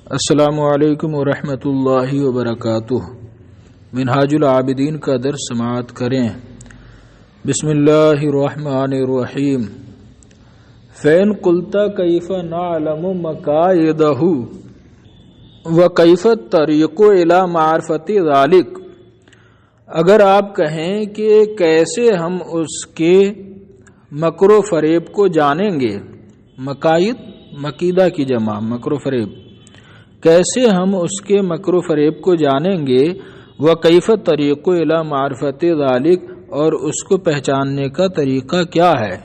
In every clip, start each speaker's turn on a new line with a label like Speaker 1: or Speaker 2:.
Speaker 1: السلام علیکم ورحمۃ اللہ وبرکاتہ۔ منہاج العابدین کا درس سماعت کریں۔ بسم اللہ الرحمن الرحیم۔ فَإِن قُلْتَ كَيْفَ نَعْلَمُ مَقَايِدَهُ وَكَيْفَ الطَّرِيقُ إِلَى مَعْرِفَةِ ذَلِكَ، اگر آپ کہیں کہ کیسے ہم اس کے مکر و فریب کو جانیں گے، مقاید مقیدہ کی جمع مکر و فریب، کیسے ہم اس کے مکر و فریب کو جانیں گے، وَكَيْفَ الطَّرِيقُ إِلَى مَعْرِفَةِ ذَلِكَ، اور اس کو پہچاننے کا طریقہ کیا ہے،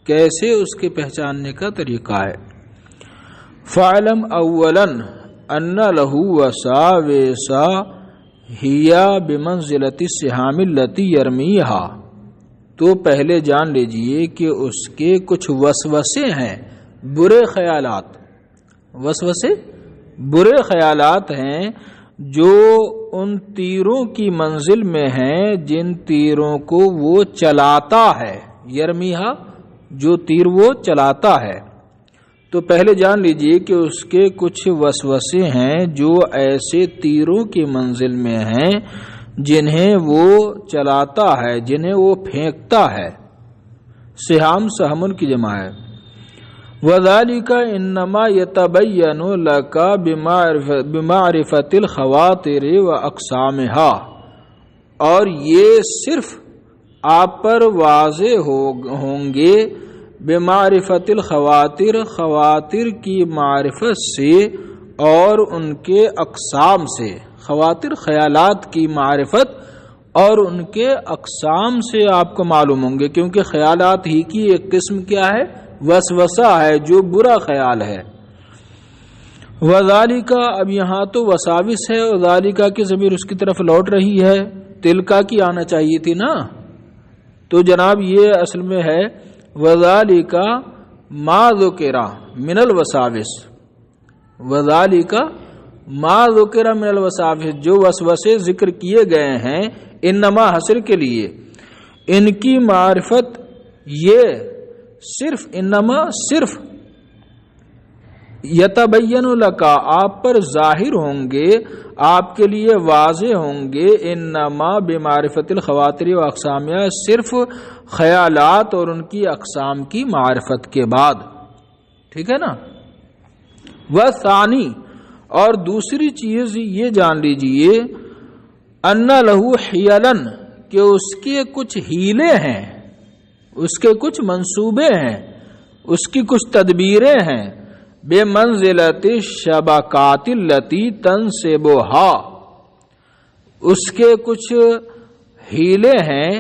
Speaker 1: کیسے اس کے پہچاننے کا طریقہ ہے۔ فَعْلَمْ أَوَّلًا أَنَّ لَهُ وَسَاوِسَ هِيَ بِمَنْزِلَةِ السِّهَامِ الَّتِي يَرْمِيهَا، تو پہلے جان لیجئے کہ اس کے کچھ وسوسے ہیں، برے خیالات، وسوسے برے خیالات ہیں جو ان تیروں کی منزل میں ہیں جن تیروں کو وہ چلاتا ہے، یرمیہا جو تیر وہ چلاتا ہے۔ تو پہلے جان لیجئے کہ اس کے کچھ وسوسے ہیں جو ایسے تیروں کی منزل میں ہیں جنہیں وہ چلاتا ہے، جنہیں وہ پھینکتا ہے۔ سہام سہمن کی جمع ہے۔ وَذَلِكَ إِنَّمَا يَتَبَيَّنُ لَكَ بِمَعْرِفَةِ الْخَوَاطِرِ وَأَقْسَامِهَا، اور یہ صرف آپ پر واضح ہوں گے بِمَعْرِفَةِ الْخَوَاطِرِ، خواطر کی معرفت سے اور ان کے اقسام سے، خواطر خیالات کی معرفت اور ان کے اقسام سے آپ کو معلوم ہوں گے، کیونکہ خیالات ہی کی ایک قسم کیا ہے، وسوسہ ہے، جو برا خیال ہے۔ وَذَلِكَ، اب یہاں تو وساوس ہے، وَذَلِكَ کی ضمیر اس کی طرف لوٹ رہی ہے، تلکا کی آنا چاہیے تھی نا، تو جناب یہ اصل میں ہے وَذَلِكَ مَا ذُكِرَ مِنَ الْوَسَاوِسِ، وَذَلِكَ مَا ذُكِرَ مِنَ الْوَسَاوِسِ، جو وسوسے ذکر کیے گئے ہیں، انما حسر کے لیے، ان کی معرفت یہ صرف انما صرف یتبین لکا آپ پر ظاہر ہوں گے، آپ کے لیے واضح ہوں گے، انما بمعرفت الخواطر و اقسامیہ، صرف خیالات اور ان کی اقسام کی معرفت کے بعد، ٹھیک ہے نا۔ وثانی، اور دوسری چیز یہ جان لیجئے، ان لہو حیلن، کہ اس کے کچھ ہیلے ہیں، اس کے کچھ منصوبے ہیں، اس کی کچھ تدبیریں ہیں، بے منزلت شبکات التی تنصبھا، اس کے کچھ ہیلے ہیں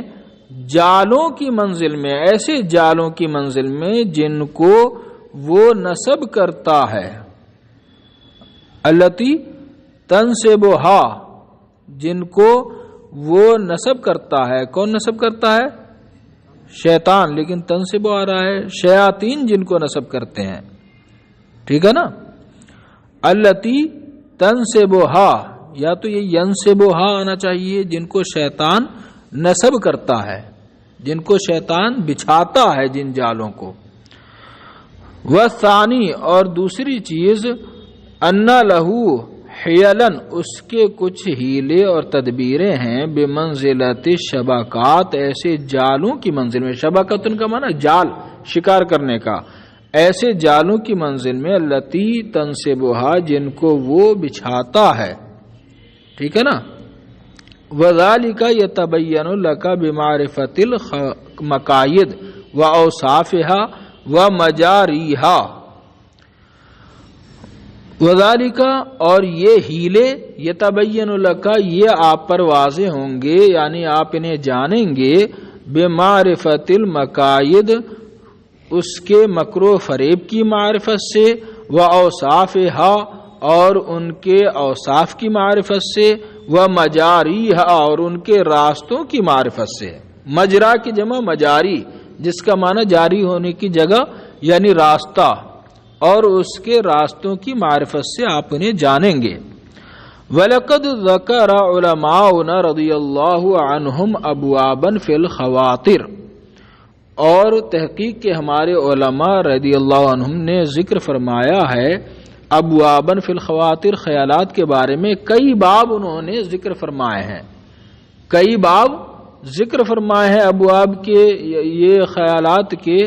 Speaker 1: جالوں کی منزل میں، ایسے جالوں کی منزل میں جن کو وہ نصب کرتا ہے، التی تنصبھا، جن کو وہ نصب کرتا ہے۔ کون نصب کرتا ہے؟ شیطان، لیکن تنصب آ رہا ہے، شیاطین جن کو نصب کرتے ہیں، ٹھیک ہے نا۔ التی تنصبھا، یا تو یہ ینصبھا آنا چاہیے، جن کو شیطان نصب کرتا ہے، جن کو شیطان بچھاتا ہے، جن جالوں کو۔ والثانی، اور دوسری چیز، ان لہو حیلن، اس کے کچھ ہیلے اور تدبیریں ہیں، بمنزلت شبکات، ایسے جالوں کی منزل میں، شبکت ان کا معنی جال، شکار کرنے کا، ایسے جالوں کی منزل میں، التی تنصبھا، جن کو وہ بچھاتا ہے، ٹھیک ہے نا۔ وذالک یتبین لک بمعرفت المقاید واوصافها ومجاریها، وذالک، اور یہ ہیلے، یتبین لک، یہ آپ پر واضح ہوں گے، یعنی آپ انہیں جانیں گے، بمعرفت المقاید، اس کے مکر و فریب کی معرفت سے، واوصافها، اور ان کے اوصاف کی معرفت سے، ومجاریها، اور ان کے راستوں کی معرفت سے۔ مجرا کی جمع مجاری، جس کا معنی جاری ہونے کی جگہ یعنی راستہ، اور اس کے راستوں کی معرفت سے آپ انہیں جانیں گے۔ وَلَقَدْ ذَكَرَ عُلَمَاؤُنَا رَضِيَ اللَّهُ عَنْهُمْ أَبْوَابًا فِي الْخَوَاطِرِ، اور تحقیق کے ہمارے علماء رضی اللہ عنہم نے ذکر فرمایا ہے ابوابن فی الخواطر، خیالات کے بارے میں کئی باب انہوں نے ذکر فرمائے ہیں، کئی باب ذکر فرمائے ہیں ابواب کے، یہ خیالات کے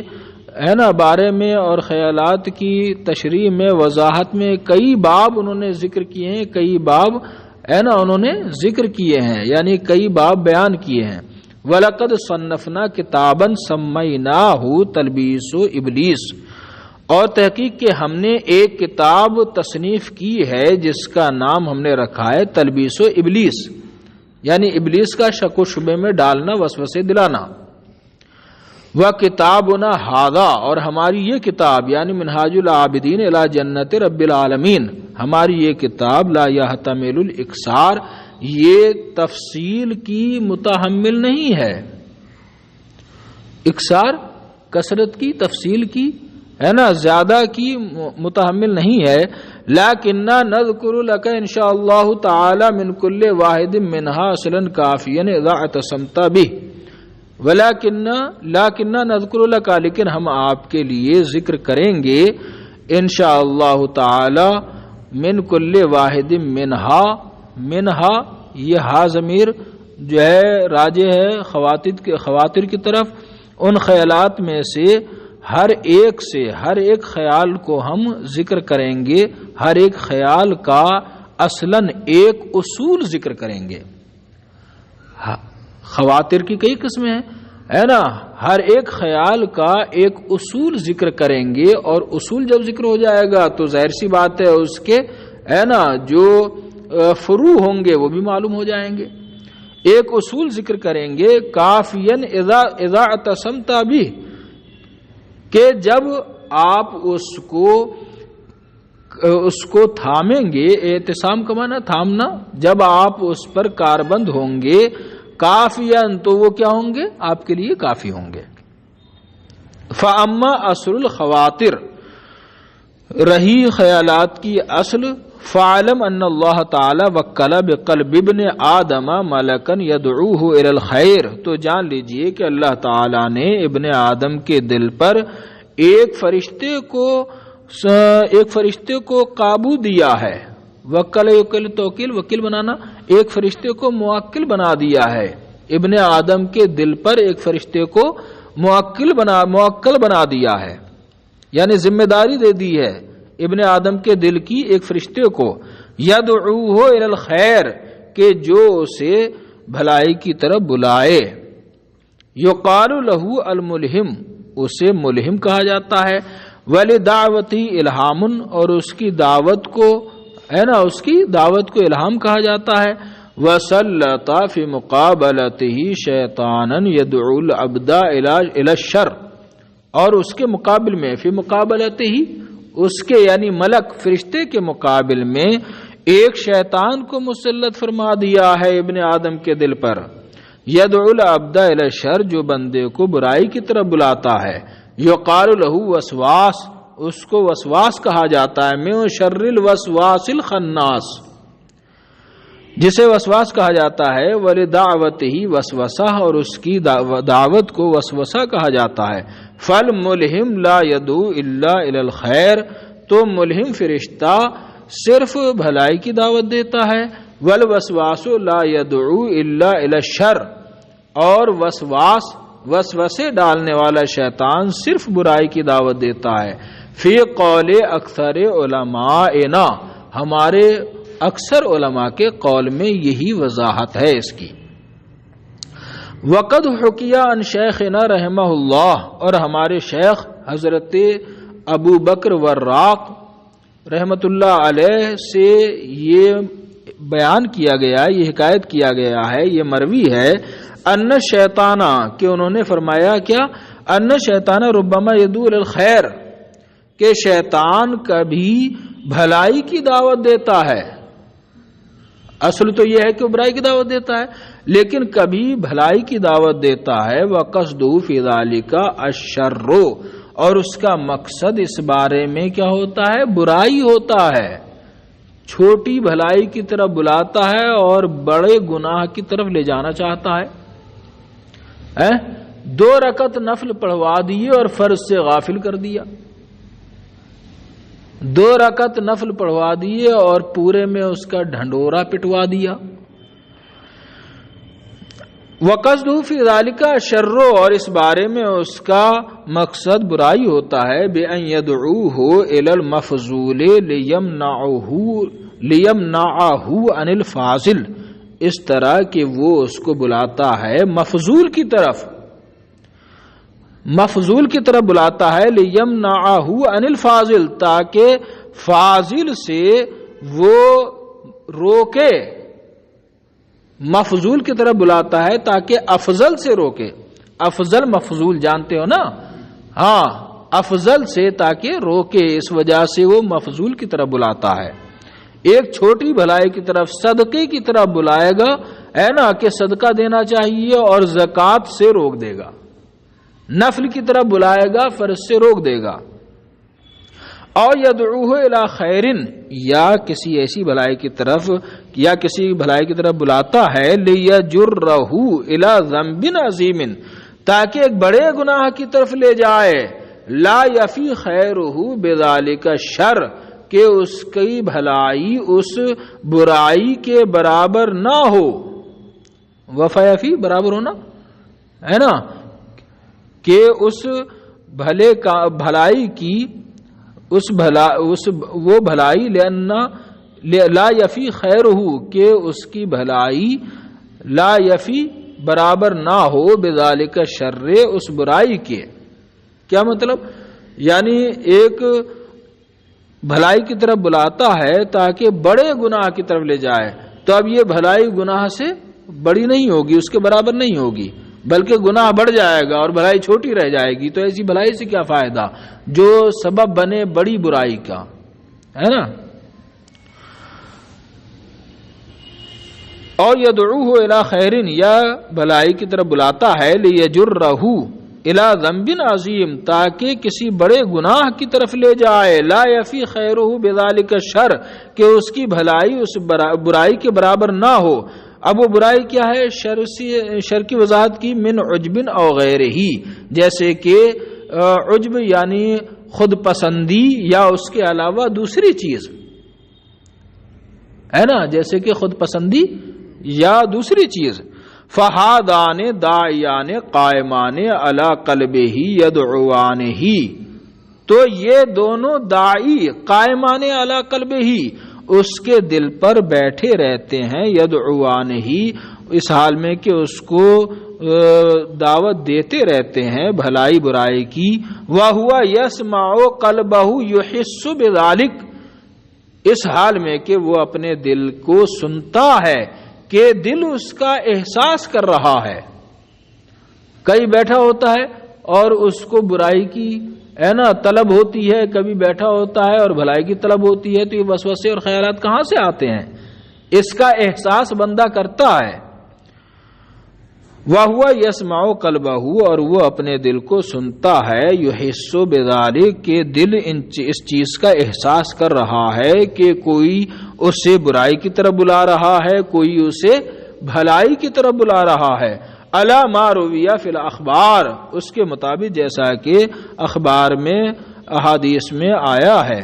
Speaker 1: ہے نا بارے میں، اور خیالات کی تشریح میں، وضاحت میں کئی باب انہوں نے ذکر کیے ہیں، کئی باب ہے نا انہوں نے ذکر کیے ہیں، یعنی کئی باب بیان کیے ہیں۔ وَلَقَدْ صَنَّفْنَا كِتَابًا سَمَّيْنَاهُ تَلْبِيسُ إِبْلِيسَ، اور تحقیق کہ ہم نے ایک کتاب تصنیف کی ہے جس کا نام ہم نے رکھا ہے تلبیس و ابلیس، یعنی ابلیس کا شک و شبے میں ڈالنا، وسوسے دلانا۔ وَكِتَابُنَا هَذَا، اور ہماری یہ کتاب یعنی منہاج العابدین الی جنت رب العالمین، ہماری یہ کتاب لا یحتمل الاکثار، یہ تفصیل کی متحمل نہیں ہے، اکثار کثرت کی، تفصیل کی ہے نا زیادہ کی متحمل نہیں ہے۔ لَكِنَّا نَذْكُرُ لَكَ إِنْ شَاءَ اللَّهُ تَعَالَى مِنْ كُلِّ وَاحِدٍ مِّنْهَا أَصْلًا كَافِيًا إِذَا اعْتَصَمْتَ بِهِ وَلَكِنَّا نَذْكُرُ لَكَ، لیکن ہم آپ کے لیے ذکر کریں گے ان شاء اللہ تعالی من کل واحد منہا یہ ہا ضمیر جو ہے راجع ہے خواتر کی طرف، ان خیالات میں سے ہر ایک خیال کو ہم ذکر کریں گے، ہر ایک خیال کا اصلاً ایک اصول ذکر کریں گے۔ خواتر کی کئی قسمیں ہیں ہے نا، ہر ایک خیال کا ایک اصول ذکر کریں گے، اور اصول جب ذکر ہو جائے گا تو ظاہر سی بات ہے اس کے ہے نا جو فروع ہوں گے وہ بھی معلوم ہو جائیں گے۔ ایک اصول ذکر کریں گے کافین اذا اعتصمت بھی، کہ جب آپ اس کو تھامیں گے، اعتصام کا معنی تھامنا، جب آپ اس پر کاربند ہوں گے، کافیاً تو وہ کیا ہوں گے آپ کے لیے کافی ہوں گے۔ فاما اصل الخواطر، رہی خیالات کی اصل، فعلم ان اللہ تعالی وکل بقلب ابن آدم ملکن یدعوہ الی الخیر، تو جان لیجئے کہ اللہ تعالی نے ابن آدم کے دل پر ایک فرشتے کو قابو دیا ہے۔ وکل یکل توکل، وکیل بنانا، ایک فرشتے کو موکل بنا دیا ہے، ابن آدم کے دل پر ایک فرشتے کو موکل بنا دیا ہے، یعنی ذمہ داری دے دی ہے ابن آدم کے دل کی ایک فرشتے کو، یدعوہ الی الخیر، کہ جو اسے بھلائی کی طرف بلائے۔ یقال لہ الملہم، اسے ملہم کہا جاتا ہے۔ ولدعوتی الہام، اور اس کی دعوت کو ہے نا اس کی دعوت کو الہام کہا جاتا ہے۔ وسلط فی مقابلتہ شیطانا یدعو العبد الی الشر، اور اس کے مقابل میں فی مقابلتہ، اس کے یعنی ملک فرشتے کے مقابل میں ایک شیطان کو مسلط فرما دیا ہے ابن آدم کے دل پر، یدعو العبد الی الشر، جو بندے کو برائی کی طرف بلاتا ہے۔ یقال لہ وسواس، اس کو وسواس کہا جاتا ہے، من شر الوسواس الخناس، جسے وسواس کہا جاتا ہے۔ ولدعوتہ وسوسہ، اور اس کی دعوت کو وسوسہ کہا جاتا ہے۔ فالملہم لا یدعو الا الی الخیر، تو ملہم فرشتہ صرف بھلائی کی دعوت دیتا ہے۔ والوسواس لا یدعو الا الی الشر، اور وسوسے ڈالنے والا شیطان صرف برائی کی دعوت دیتا ہے۔ فی قول اکثر علماءنا، ہمارے اکثر علماء کے قول میں یہی وضاحت ہے اس کی۔ وقد حکیا عن شیخنا رحمہ اللہ، اور ہمارے شیخ حضرت ابو بکر وراق رحمۃ اللہ علیہ سے یہ بیان کیا گیا، یہ حکایت کیا گیا ہے، یہ مروی ہے، ان شیطانہ، کہ انہوں نے فرمایا کیا، ان شیطانہ ربما یدعو الی الخیر، کہ شیطان کبھی بھلائی کی دعوت دیتا ہے، اصل تو یہ ہے کہ وہ برائی کی دعوت دیتا ہے، لیکن کبھی بھلائی کی دعوت دیتا ہے۔ وقصدہ فی ذلک الشر، اور اس کا مقصد اس بارے میں کیا ہوتا ہے، برائی ہوتا ہے، چھوٹی بھلائی کی طرف بلاتا ہے اور بڑے گناہ کی طرف لے جانا چاہتا ہے۔ 2 رکعت نفل پڑھوا دیے اور فرض سے غافل کر دیا، 2 رکعت نفل پڑھوا دیے اور پورے میں اس کا ڈھنڈورا پٹوا دیا. وقصدہ فی ذالک شر، اور اس بارے میں اس کا مقصد برائی ہوتا ہے. بأن یدعوہ الی المفضول لیمنعہ عن الفاضل، اس طرح کہ وہ اس کو بلاتا ہے مفضول کی طرف، مفضول کی طرف بلاتا ہے. لیمنعہ عن الفاضل، تاکہ فاضل سے وہ روکے. مفضول کی طرف بلاتا ہے تاکہ افضل سے روکے. افضل مفضول جانتے ہو نا؟ ہاں، افضل سے تاکہ روکے، اس وجہ سے وہ مفضول کی طرف بلاتا ہے. ایک چھوٹی بھلائی کی طرف، صدقے کی طرف بلائے گا ہے نا کہ صدقہ دینا چاہیے، اور زکوٰۃ سے روک دے گا. نفل کی طرف بلائے گا، فرض سے روک دے گا. اور یدعوہ الی خیر، یا کسی ایسی بھلائی کی طرف، یا کسی بھلائی کی طرف بلاتا ہے. لیجرہ الی ذنب عظیم، تاکہ ایک بڑے گناہ کی طرف لے جائے. لا یفی خیرہ بذالک شر، کہ اس کی بھلائی اس برائی کے برابر نہ ہو. وفیفی برابر ہونا ہے نا، کہ اس بھلے کا بھلائی کی وہ بھلائی لا یفی خیرہ، کہ اس کی بھلائی لا یفی برابر نہ ہو بذالک شر، اس برائی کے. کیا مطلب؟ یعنی ایک بھلائی کی طرف بلاتا ہے تاکہ بڑے گناہ کی طرف لے جائے، تو اب یہ بھلائی گناہ سے بڑی نہیں ہوگی، اس کے برابر نہیں ہوگی، بلکہ گناہ بڑھ جائے گا اور بھلائی چھوٹی رہ جائے گی. تو ایسی بھلائی سے کیا فائدہ جو سبب بنے بڑی برائی کا، ہے نا. اور یدعوہ الی خیر، یا بھلائی کی طرف بلاتا ہے. لیجرہ الی ذنب عظیم، تاکہ کسی بڑے گناہ کی طرف لے جائے. لا یفی خیرہ بذالک شر، کہ اس کی بھلائی اس برائی کے برابر نہ ہو. اب وہ برائی کیا ہے؟ شر کی وضاحت کی. من عجب او غیرہ، جیسے کہ عجب یعنی خود پسندی یا اس کے علاوہ دوسری چیز، ہے نا، جیسے کہ خود پسندی یا دوسری چیز. فہادان داعیان قائمان علی قلبہ یدعوانہ، تو یہ دونوں داعی قائمان علی قلبہ، اس کے دل پر بیٹھے رہتے ہیں. یدعوانہ، اس حال میں کہ اس کو دعوت دیتے رہتے ہیں بھلائی برائی کی. وَهُوَ يَسْمَعُ قَلْبَهُ يُحِسُّ بِذَلِكَ، اس حال میں کہ وہ اپنے دل کو سنتا ہے کہ دل اس کا احساس کر رہا ہے. کئی بیٹھا ہوتا ہے اور اس کو برائی کی ہے نا طلب ہوتی ہے، کبھی بیٹھا ہوتا ہے اور بھلائی کی طلب ہوتی ہے، تو یہ وسوسے اور خیالات کہاں سے آتے ہیں؟ اس کا احساس بندہ کرتا ہے. وَهُوَ يَسْمَعُ قَلْبَهُ، اور وہ اپنے دل کو سنتا ہے. يُحِسُّ بِذَلِكَ، کہ دل اس چیز کا احساس کر رہا ہے کہ کوئی اسے برائی کی طرف بلا رہا ہے، کوئی اسے بھلائی کی طرف بلا رہا ہے. علی ما رویہ فی الاخبار، اس کے مطابق جیسا کہ اخبار میں احادیث میں آیا ہے،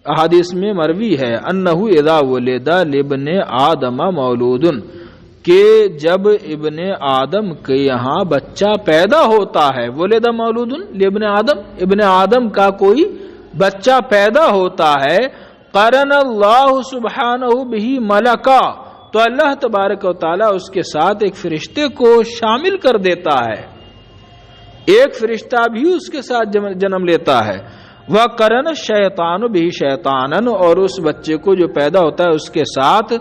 Speaker 1: احادیث میں مروی ہے. انہ اذا ولد لابن آدم مولود، کہ جب ابن آدم کے یہاں بچہ پیدا ہوتا ہے. ولد مولود لابن آدم، ابن آدم کا کوئی بچہ پیدا ہوتا ہے. قرن اللہ سبحانہ بہ ملکا، تو اللہ تبارک و تعالی اس کے ساتھ ایک فرشتے کو شامل کر دیتا ہے. ایک فرشتہ بھی اس کے ساتھ جنم لیتا ہے. وَقَرَنَ الشَّيْطَانُ بِهِ شَيْطَانًا، اور اس بچے کو جو پیدا ہوتا ہے اس کے ساتھ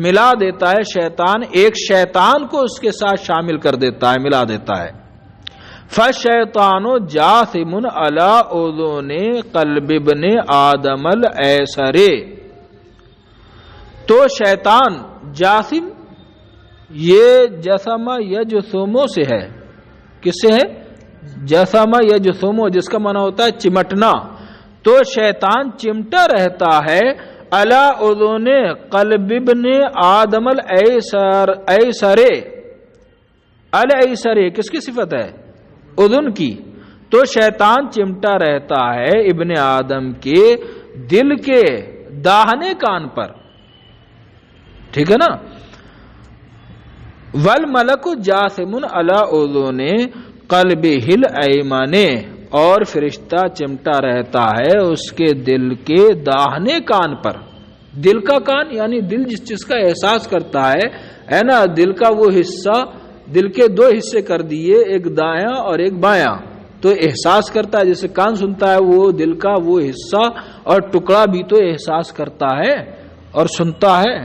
Speaker 1: ملا دیتا ہے شیطان، ایک شیطان کو اس کے ساتھ شامل کر دیتا ہے، ملا دیتا ہے. فَالشَّيْطَانُ جَاثِمٌ عَلَىٰ أُذُنِ قَلْبِ ابْنِ آدَمَ الْأَيْسَرِ، تو شیطان جاثم، یہ جسم یجثم سے ہے. کس سے ہے؟ جسم یجثم، جس کا معنی ہوتا ہے چمٹنا. تو شیطان چمٹا رہتا ہے علی اذن قلب ابن آدم الایسر، الایسر کس کی صفت ہے؟ اذن کی. تو شیطان چمٹا رہتا ہے ابن آدم کے دل کے داہنے کان پر، ٹھیک ہے نا. والملک جاثم علی اذن قلبہ الایمن، اور فرشتہ چمٹا رہتا ہے اس کے دل کے داہنے کان پر. دل کا کان یعنی دل جس چیز کا احساس کرتا ہے نا، دل کا وہ حصہ، دل کے دو حصے کر دیے، ایک دایاں اور ایک بایاں، تو احساس کرتا ہے. جیسے کان سنتا ہے، وہ دل کا وہ حصہ اور ٹکڑا بھی تو احساس کرتا ہے اور سنتا ہے.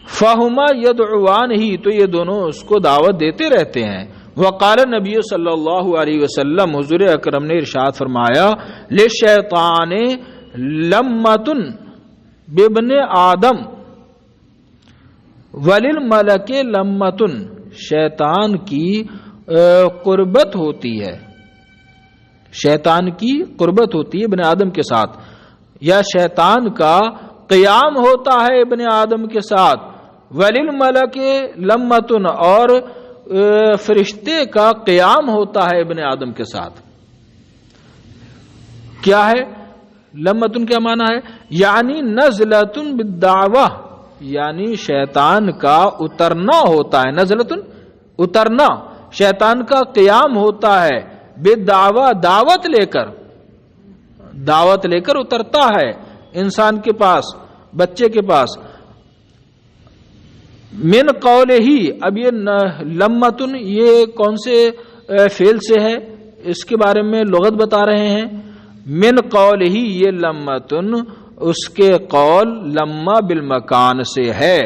Speaker 1: فہما یدعوان ہی، تو یہ دونوں اس کو دعوت دیتے رہتے ہیں. وقال نبی صلی اللہ علیہ وسلم، حضور اکرم نے ارشاد فرمایا، للشیطان لمۃ بابن آدم وللملک لمۃ، شیطان کی قربت ہوتی ہے، شیطان کی قربت ہوتی ہے ابن آدم کے ساتھ، یا شیطان کا قیام ہوتا ہے ابن آدم کے ساتھ. وللملک لمۃ، اور فرشتے کا قیام ہوتا ہے ابن آدم کے ساتھ. کیا ہے لمتن؟ کیا معنی ہے؟ یعنی نزلتن بالدعوہ، یعنی شیطان کا اترنا ہوتا ہے. نزلتن اترنا، شیطان کا قیام ہوتا ہے بالدعوہ، دعوت لے کر، دعوت لے کر اترتا ہے انسان کے پاس، بچے کے پاس. من قول ہی، اب یہ لمتن یہ کون سے فعل سے ہے اس کے بارے میں لغت بتا رہے ہیں. من قول ہی، یہ لمتن اس کے قول لما بالمکان سے ہے،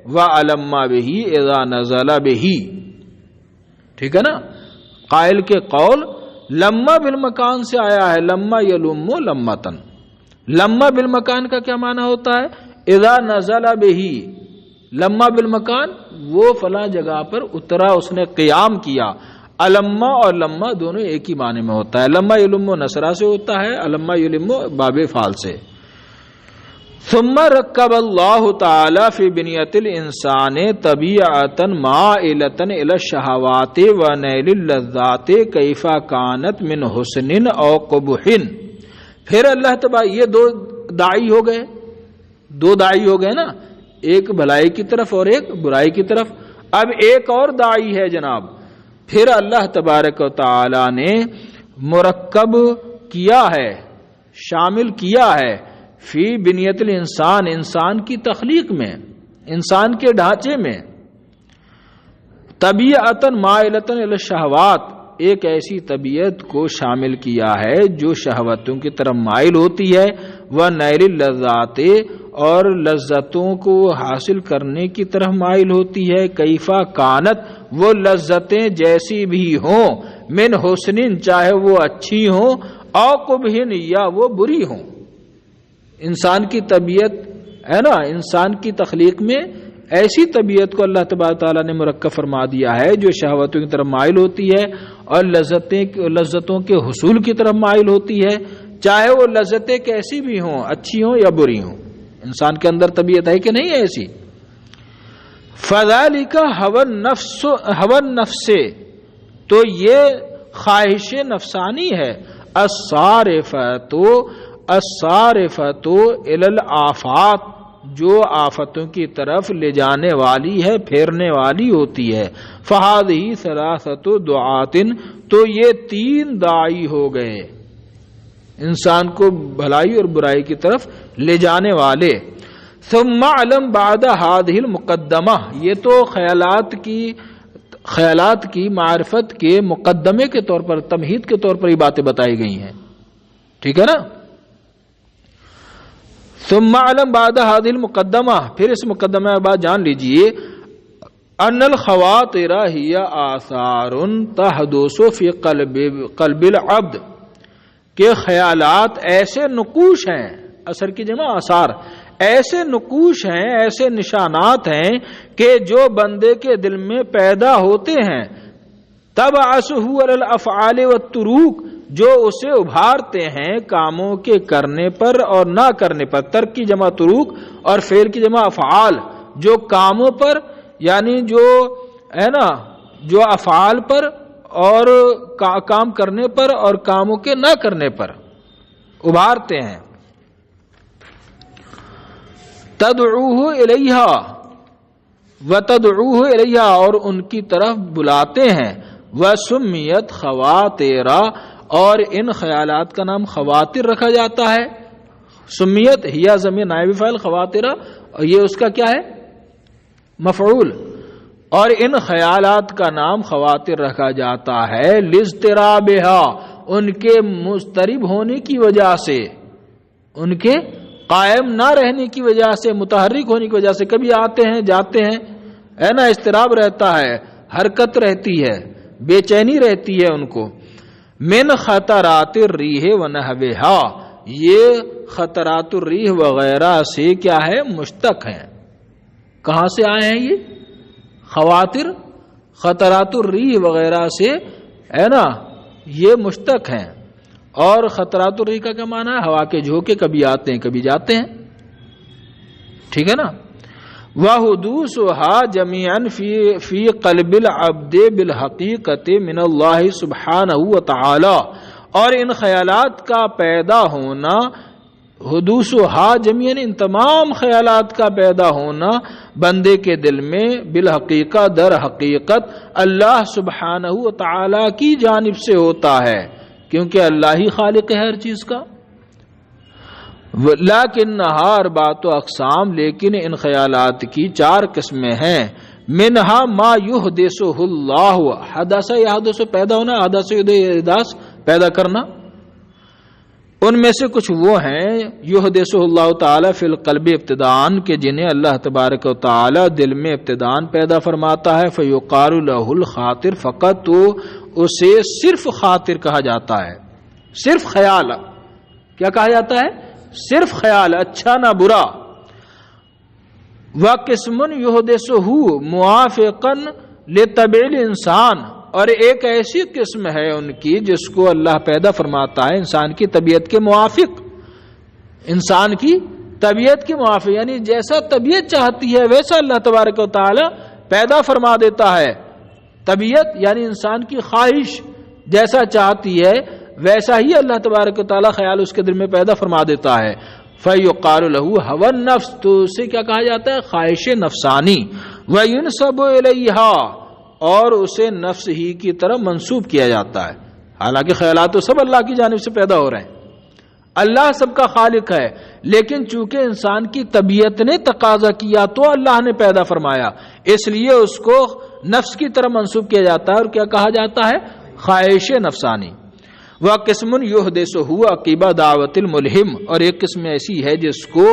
Speaker 1: وَعَلَمَّا بِهِ اذا نزل بِهِ، ٹھیک ہے نا. قائل کے قول لما بالمکان سے آیا ہے، لما یلم لمتن. لما بالمکان کا کیا معنی ہوتا ہے؟ اذا نزل بِهِ، لما بالمکان وہ فلاں جگہ پر اترا، اس نے قیام کیا. علما اور لما دونوں ایک ہی معنی میں ہوتا ہے. لما یلم نصرہ سے ہوتا ہے، علما یلم باب فعل سے. ثم رکب اللہ تعالی فی بنیت الانسان طبیعتا مائلتا الی الشہوات ونیل اللذات کیف کانت من حسن او قبح. پھر اللہ تبارک، یہ دو داعی ہو گئے، دو داعی ہو گئے نا، ایک بھلائی کی طرف اور ایک برائی کی طرف. اب ایک اور داعی ہے جناب. پھر اللہ تبارک و تعالی نے مرکب کیا ہے، شامل کیا ہے، فی بنیت الانسان، انسان کی تخلیق میں، انسان کے ڈھانچے میں، طبیعتاً مائلتاً الی الشہوات، ایک ایسی طبیعت کو شامل کیا ہے جو شہوتوں کی طرف مائل ہوتی ہے، وَنَیلِ اللَّذَّاتِ، اور لذتوں کو حاصل کرنے کی طرف مائل ہوتی ہے. کیفا کانت، وہ لذتیں جیسی بھی ہوں، من حسن، چاہے وہ اچھی ہوں، او قبح، یا وہ بری ہوں. انسان کی طبیعت ہے نا، انسان کی تخلیق میں ایسی طبیعت کو اللہ تبارک تعالیٰ نے مرکب فرما دیا ہے جو شہوتوں کی طرف مائل ہوتی ہے اور لذتوں کے حصول کی طرف مائل ہوتی ہے، چاہے وہ لذتیں کیسی بھی ہوں، اچھی ہوں یا بری ہوں. انسان کے اندر طبیعت ہے کہ نہیں ہے ایسی. فذالک هوى النفس، تو یہ خواہش نفسانی ہے. الصارفۃ الی الآفات، جو آفتوں کی طرف لے جانے والی ہے، پھیرنے والی ہوتی ہے. فہذہ ثلاثۃ دعات، تو یہ تین داعی ہو گئے انسان کو بھلائی اور برائی کی طرف لے جانے والے. ثم علم بعد هذه المقدمہ، یہ تو خیالات کی معرفت کے مقدمے کے طور پر، تمہید کے طور پر یہ باتیں بتائی گئی ہیں، ٹھیک ہے نا. ثم علم بعد هذه المقدمہ، پھر اس مقدمہ کے بعد جان لیجئے، ان الخواطر ہی آثار تحدث فی قلب العبد، کہ خیالات ایسے نقوش ہیں، اثر کی جمع آثار، ایسے نقوش ہیں، ایسے نشانات ہیں کہ جو بندے کے دل میں پیدا ہوتے ہیں. تبعثہ علی الافعال والتروک، جو اسے ابھارتے ہیں کاموں کے کرنے پر اور نہ کرنے پر. ترک کی جمع تروک اور فعل کی جمع افعال، جو کاموں پر یعنی جو ہے نا، جو افعال پر اور کام کرنے پر اور کاموں کے نہ کرنے پر ابھارتے ہیں. تدعوہ الیہا وتدعوہ الیہا، اور ان کی طرف بلاتے ہیں، وسمیت خواتیرا، اور ان خیالات کا نام خواتر رکھا جاتا ہے. سمیت ہیا ضمیر نائب فاعل، خواتیرا یہ اس کا کیا ہے؟ مفعول. اور ان خیالات کا نام خواتر رکھا جاتا ہے لاضطرابھا، ان کے مضطرب ہونے کی وجہ سے، ان کے قائم نہ رہنے کی وجہ سے، متحرک ہونے کی وجہ سے. کبھی آتے ہیں جاتے ہیں، ہے نا، اضطراب رہتا ہے، حرکت رہتی ہے، بے چینی رہتی ہے ان کو. من خطرات الریح ونحوہا، یہ خطرات الریح وغیرہ سے کیا ہے؟ مشتق ہیں. کہاں سے آئے ہیں یہ خواتر؟ خطرات الریح وغیرہ سے، ہے نا، یہ مشتق ہیں. اور خطرات الریح کا کیا معنی ہے؟ ہوا کے جھونکے کبھی آتے ہیں کبھی جاتے ہیں، ٹھیک ہے نا. وحدوثها جميعا في قلب العبد بالحقیقت من اللہ سبحانہ وتعالی، اور ان خیالات کا پیدا ہونا، حدوثها جميعا ان تمام خیالات کا پیدا ہونا بندے کے دل میں، بالحقیقت در حقیقت اللہ سبحانہ وتعالی کی جانب سے ہوتا ہے، کیونکہ اللہ ہی خالق ہے ہر چیز کا. لیکنھا اربعۃ اقسام، لیکن ان خیالات کی 4 قسمیں ہیں. منہا ما یحدثہ اللہ، حدث یحدث پیدا ہونا، حدث یحدث پیدا کرنا. ان میں سے کچھ وہ ہیں یحدثہ اللہ تعالی فی القلب ابتداء، کہ جنہیں اللہ تبارک و تعالی دل میں ابتداء پیدا فرماتا ہے. فیقال لہ الخاطر فقط، تو اسے صرف خاطر کہا جاتا ہے، صرف خیال. کیا کہا جاتا ہے؟ صرف خیال، اچھا نہ برا. وقسم یحدثہ موافقا لطبع الانسان، اور ایک ایسی قسم ہے ان کی جس کو اللہ پیدا فرماتا ہے انسان کی طبیعت کے موافق، انسان کی طبیعت کے موافق، یعنی جیسا طبیعت چاہتی ہے ویسا اللہ تبارک و تعالی پیدا فرما دیتا ہے. طبیعت یعنی انسان کی خواہش جیسا چاہتی ہے ویسا ہی اللہ تبارک و تعالی خیال اس کے دل میں پیدا فرما دیتا ہے. فیقال لہ ھوی النفس، تو اسے کیا کہا جاتا ہے؟ خواہش نفسانی. وینسب الیہا، اور اسے نفس ہی کی طرف منسوب کیا جاتا ہے. حالانکہ خیالات تو سب اللہ کی جانب سے پیدا ہو رہے ہیں، اللہ سب کا خالق ہے، لیکن چونکہ انسان کی طبیعت نے تقاضا کیا تو اللہ نے پیدا فرمایا، اس لیے اس کو نفس کی طرف منسوب کیا جاتا ہے. اور کیا کہا جاتا ہے؟ خواہش نفسانی. وقسم یحدثہ عقیبہ دعوت الملہم، اور ایک قسم ایسی ہے جس کو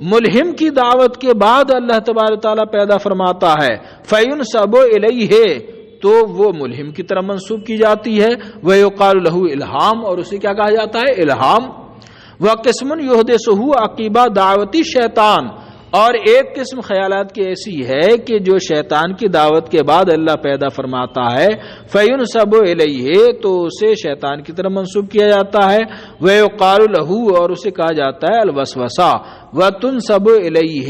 Speaker 1: ملہم کی دعوت کے بعد اللہ تبارک تعالیٰ پیدا فرماتا ہے. فینسب الیہ، تو وہ ملہم کی طرف منسوب کی جاتی ہے. ویقال لہ الہام، اور اسے کیا کہا جاتا ہے؟ الہام. وقسم یحدثہ عقیبہ دعوت شیطان، اور ایک قسم خیالات کی ایسی ہے کہ جو شیطان کی دعوت کے بعد اللہ پیدا فرماتا ہے. فینسب الیہ، تو اسے شیطان کی طرف منسوب کیا جاتا ہے. ویقال لہ، اور اسے کہا جاتا ہے الوسوسہ. وتنسب الیہ،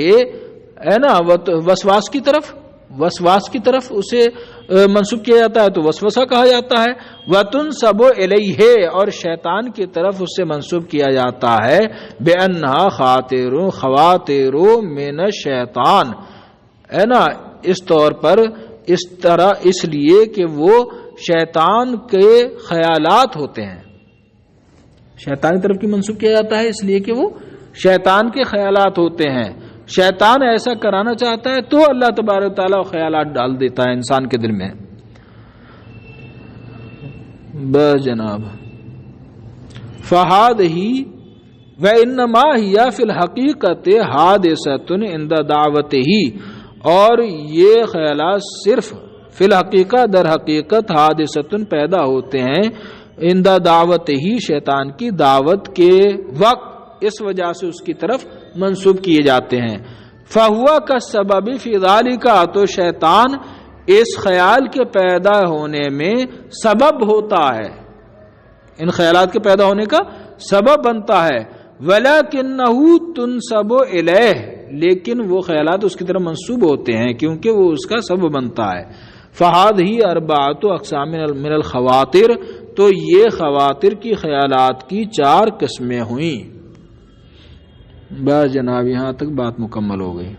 Speaker 1: ہے نا، وسواس کی طرف اسے منسوب کیا جاتا ہے تو وسوسہ کہا جاتا ہے. وتنسب الیہ، اور شیطان کی طرف اسے منسوب کیا جاتا ہے بانھا خواتر من الشیطان، ہے نا، اس طور پر، اس طرح، اس لیے کہ وہ شیطان کے خیالات ہوتے ہیں. شیطان کی طرف کی منسوب کیا جاتا ہے اس لیے کہ وہ شیطان کے خیالات ہوتے ہیں. شیطان ایسا کرانا چاہتا ہے تو اللہ تبارک و تعالیٰ خیالات ڈال دیتا ہے انسان کے دل میں. بس جناب. فہذہ وانما ہی فی الحقیقت حادثۃ عند دعوتہ، اور یہ خیالات صرف فی الحقیقت در حقیقت حادثۃ پیدا ہوتے ہیں عند دعوتہ، شیطان کی دعوت کے وقت، اس وجہ سے اس کی طرف منسوب کیے جاتے ہیں. فہوا کا سبب فی ذالک، تو شیطان اس خیال کے پیدا ہونے میں سبب ہوتا ہے، ان خیالات کے پیدا ہونے کا سبب بنتا ہے. ولکنہ تنسب الیہ، لیکن وہ خیالات اس کی طرف منسوب ہوتے ہیں کیونکہ وہ اس کا سبب بنتا ہے. فہذہ اربعۃ اقسام من الخواطر، تو یہ خواتر کی خیالات کی 4 قسمیں ہوئیں. بس جناب یہاں تک بات مکمل ہو گئی.